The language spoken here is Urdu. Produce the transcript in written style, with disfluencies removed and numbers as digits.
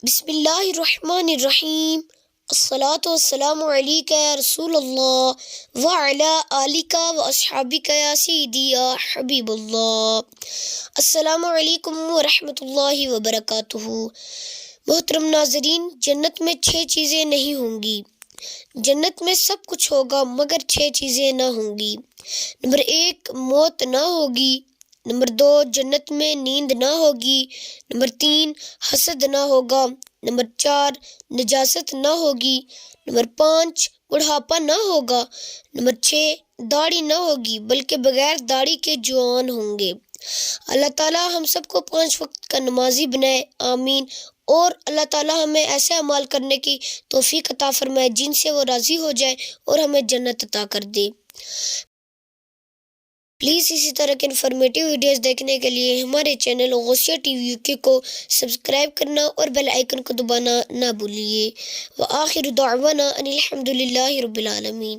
بسم اللہ الرحمن الرحیم، الصلاۃ والسلام علیک یا رسول اللہ وعلی آلک و اصحابک یا سیدی یا حبیب اللہ۔ السلام علیکم ورحمۃ اللہ وبرکاتہ۔ محترم ناظرین، جنت میں 6 چیزیں نہیں ہوں گی۔ جنت میں سب کچھ ہوگا مگر 6 چیزیں نہ ہوں گی۔ نمبر 1، موت نہ ہوگی۔ نمبر 2، جنت میں نیند نہ ہوگی۔ نمبر 3، حسد نہ ہوگا۔ نمبر 4، نجاست نہ ہوگی۔ نمبر 5، بڑھاپا نہ ہوگا۔ نمبر 6، داڑھی نہ ہوگی بلکہ بغیر داڑھی کے جوان ہوں گے۔ اللہ تعالیٰ ہم سب کو 5 وقت کا نمازی بنائے، آمین۔ اور اللہ تعالیٰ ہمیں ایسے اعمال کرنے کی توفیق عطا فرمائے جن سے وہ راضی ہو جائے اور ہمیں جنت عطا کر دے۔ پلیز اسی طرح کے انفارمیٹیو ویڈیوز دیکھنے کے لیے ہمارے چینل غوثیہ ٹی وی UK کو سبسکرائب کرنا اور بیل آئیکن کو دبانا نہ بھولیے۔ وآخر دعوانا ان الحمد للہ رب العالمین۔